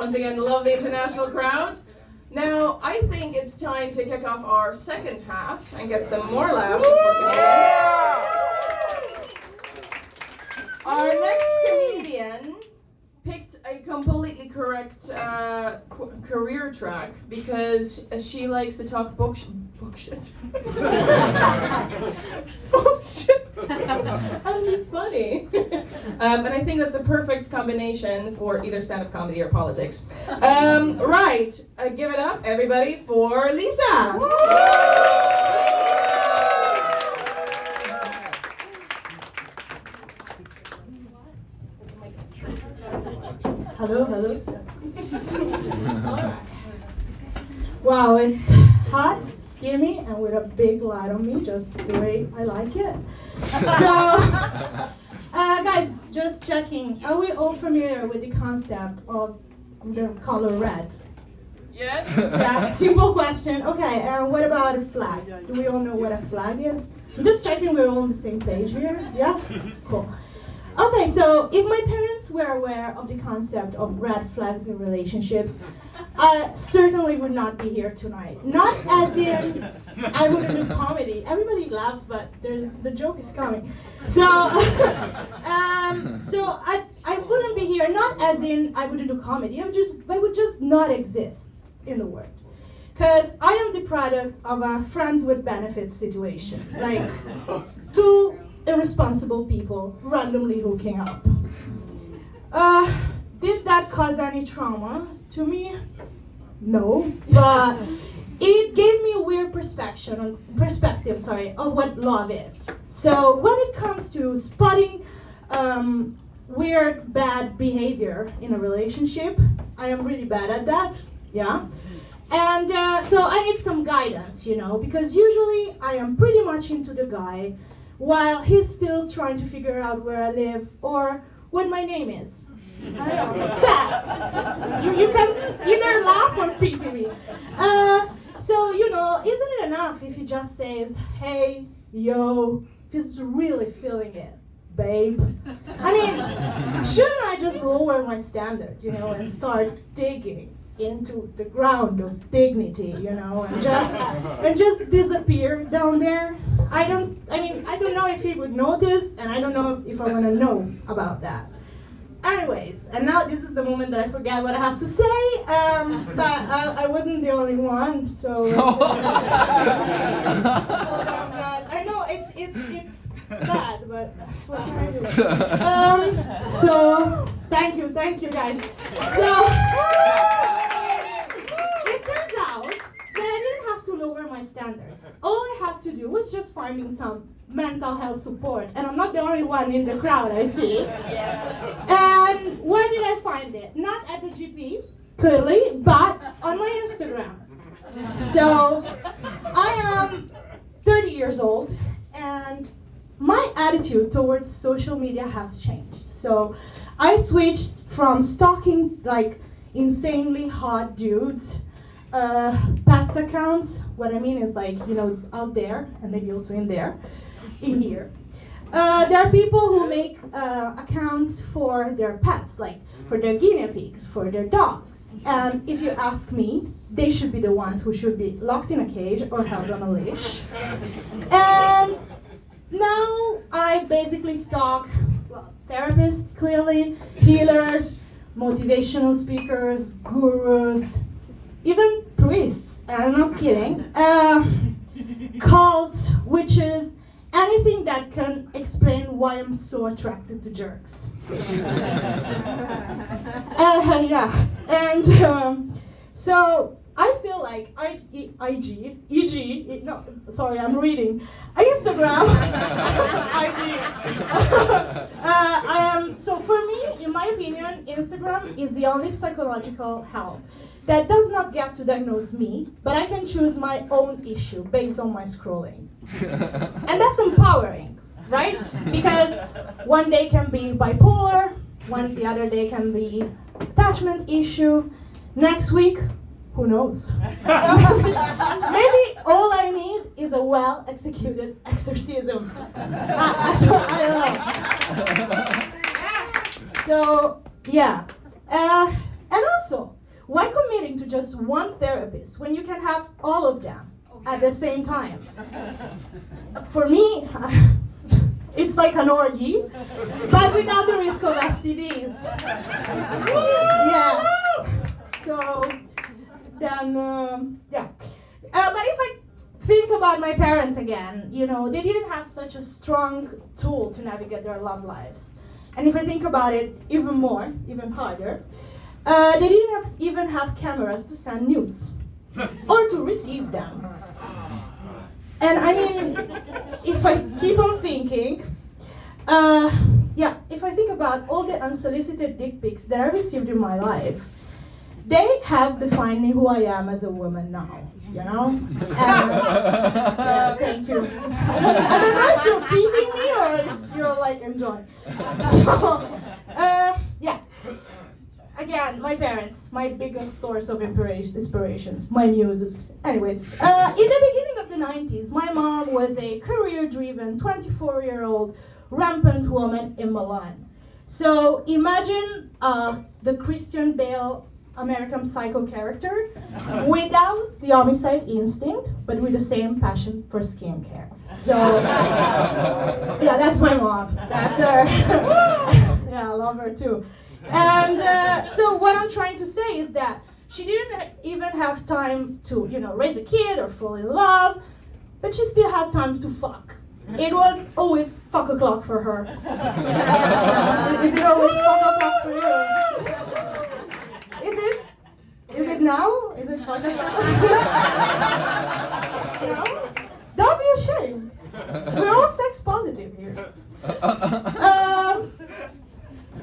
Once again, lovely international crowd. Now, I think it's time to kick off our second half and get some more laughs for Canadians. Our next comedian picked a completely correct career track because she likes to talk bullshit. Bullshit. And funny. And I think that's a perfect combination for either stand-up comedy or politics. Right, give it up, everybody, for Lisa. Hello. Wow, it's hot, steamy, and with a big light on me, just the way I like it. So, guys, just checking. Are we all familiar with the concept of the color red? Yes. Yeah, simple question. Okay, and what about a flag? Do we all know what a flag is? I'm just checking we're all on the same page here. Yeah? Cool. Okay, so if my parents were aware of the concept of red flags in relationships, I certainly would not be here tonight. Not as in I wouldn't do comedy. Everybody laughs, but the joke is coming. So, I wouldn't be here. Not as in I wouldn't do comedy. I would just not exist in the world. Because I am the product of a friends with benefits situation. Like two irresponsible people randomly hooking up. Did that cause any trauma to me? No, but it gave me a weird perspective of what love is. So when it comes to spotting weird, bad behavior in a relationship, I am really bad at that, yeah? And so I need some guidance, because usually I am pretty much into the guy while he's still trying to figure out where I live or what my name is. I don't know, sad. You can either laugh or pity me. So, isn't it enough if he just says, hey, yo, if he's really feeling it, babe? I mean, shouldn't I just lower my standards, and start digging into the ground of dignity, and just disappear down there? I don't know if he would notice, and I don't know if I want to know about that. Anyways, and now this is the moment that I forget what I have to say, but I wasn't the only one, so. I know it's bad, but what can I do? So thank you guys. So it turns out that I didn't have to lower my standards. All I had to do was just finding some mental health support, and I'm not the only one in the crowd, I see. And where did I find it? Not at the GP, clearly, but on my Instagram. So I am 30 years old, and my attitude towards social media has changed. So I switched from stalking like insanely hot dudes, pets accounts. What I mean is out there, and maybe also in here. There are people who make accounts for their pets, like for their guinea pigs, for their dogs. And if you ask me, they should be the ones who should be locked in a cage or held on a leash. And now I basically stalk therapists, clearly, healers, motivational speakers, gurus, even priests, and I'm not kidding, cults, witches, anything that can explain why I'm so attracted to jerks. Yeah, and so I feel like Instagram, so for me, in my opinion, Instagram is the only psychological help that does not get to diagnose me, but I can choose my own issue based on my scrolling. And that's empowering, right? Because one day can be bipolar, the other day can be attachment issue, next week, who knows? Maybe all I need is a well-executed exorcism. I don't know. So, yeah. And also, why committing to just one therapist when you can have all of them at the same time? For me, it's like an orgy, but without the risk of STDs. Yeah. So then, yeah. But if I think about my parents again, you know, they didn't have such a strong tool to navigate their love lives. And if I think about it even more, even harder, they didn't even have cameras to send nudes or to receive them. And I mean, if I keep on thinking, if I think about all the unsolicited dick pics that I received in my life, they have defined me who I am as a woman now, you know? And, yeah, thank you. I don't know if you're beating me or if you're like enjoying. So, yeah. Again, my parents, my biggest source of inspirations, my muses. Anyways, in the beginning of the 90s, my mom was a career-driven, 24-year-old, rampant woman in Milan. So imagine the Christian Bale American Psycho character without the homicide instinct, but with the same passion for skincare. So, yeah, that's my mom. That's her. Yeah, I love her too. And so what I'm trying to say is that she didn't even have time to, you know, raise a kid or fall in love, but she still had time to fuck. It was always fuck o'clock for her. Is it always fuck o'clock for you? Is it? Is it now? Is it fuck o'clock? No? Don't be ashamed. We're all sex positive here.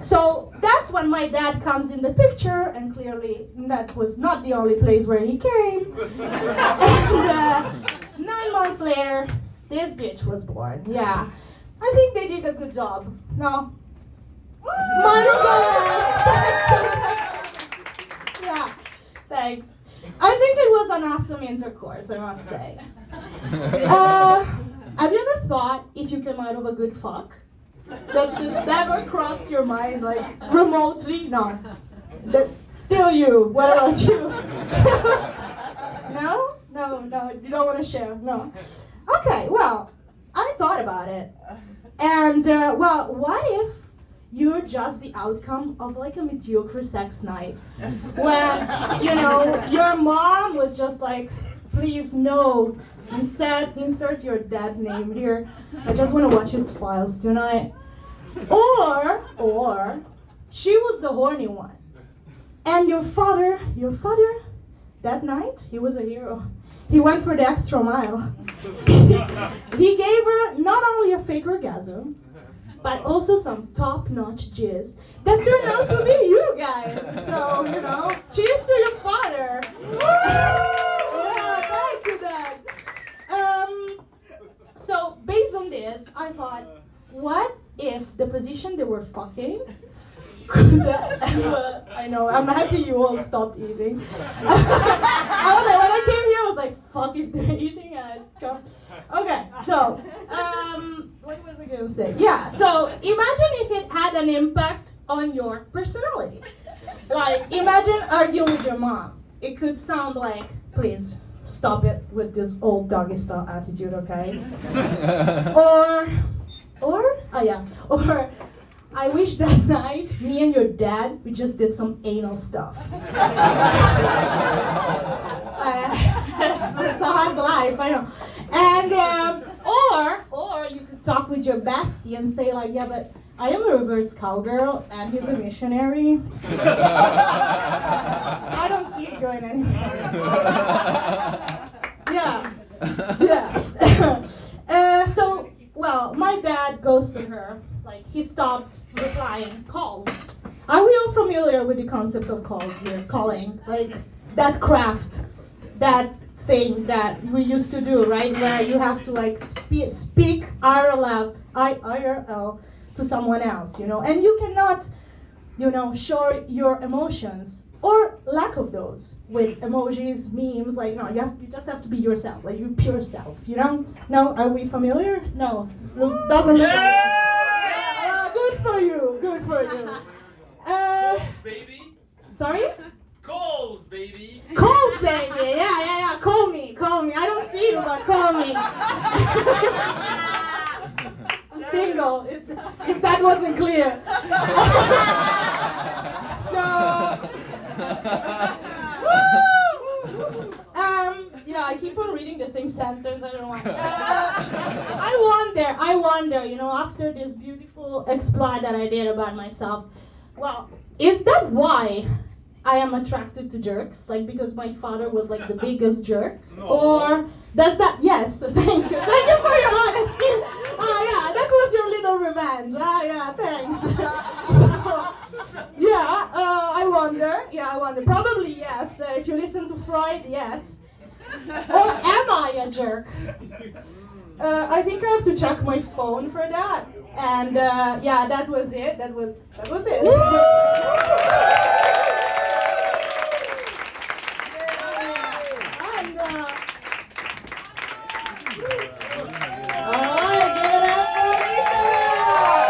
So that's when my dad comes in the picture, and clearly that was not the only place where he came. And 9 months later, this bitch was born. Yeah, I think they did a good job. No, Monica. Yeah, thanks. I think it was an awesome intercourse, I must say. Have you ever thought if you came out of a good fuck? That never crossed your mind, like, remotely? No. That's still you. What about you? No? No, you don't want to share? No. Okay, well, I thought about it. And, well, what if you're just the outcome of, like, a mediocre sex night? When, you know, your mom was just like, please, no. Insert your dad name here. I just want to watch his files tonight. Or she was the horny one. And your father, that night, he was a hero. He went for the extra mile. He gave her not only a fake orgasm, but also some top-notch jizz that turned out to be you guys. So, you know, cheers to your father. Yeah, thank you, Dad. So, based on this, I thought, what if the position they were fucking could ever, I know, I'm happy you all stopped eating. I was like, when I came here, I was like, fuck if they're eating, I'd go. Okay, so, what was I gonna say? Yeah, so imagine if it had an impact on your personality. Like, imagine arguing with your mom. It could sound like, please, stop it with this old doggy style attitude, okay? Or, I wish that night, me and your dad, we just did some anal stuff. It's a hard life, I know. And, or you could talk with your bestie and say like, yeah, but I am a reverse cowgirl and he's a missionary. I don't see it going anywhere. Yeah. So, well, my dad ghosted her. Like, he stopped replying calls. Are we all familiar with the concept of calls here? Calling, like that craft, that thing that we used to do, right? Where you have to like speak IRL to someone else, you know, and you cannot, you know, show your emotions or lack of those with emojis, memes. Like, no, you just have to be yourself, like your pure self, you know. No, are we familiar? No, doesn't look like good for you. Good for you. Goals, baby. Sorry? Goals. I'm single, if that wasn't clear. Yeah, I keep on reading the same sentence. I don't know why. I wonder, after this beautiful exploit that I did about myself, well, is that why I am attracted to jerks? Like, because my father was like the biggest jerk? No. Or does that, yes, thank you. Thank you for your honesty. Yeah, that was your little revenge. Yeah, thanks. I wonder. Probably yes. If you listen to Freud, yes. Or am I a jerk? I think I have to check my phone for that. And that was it. That was it.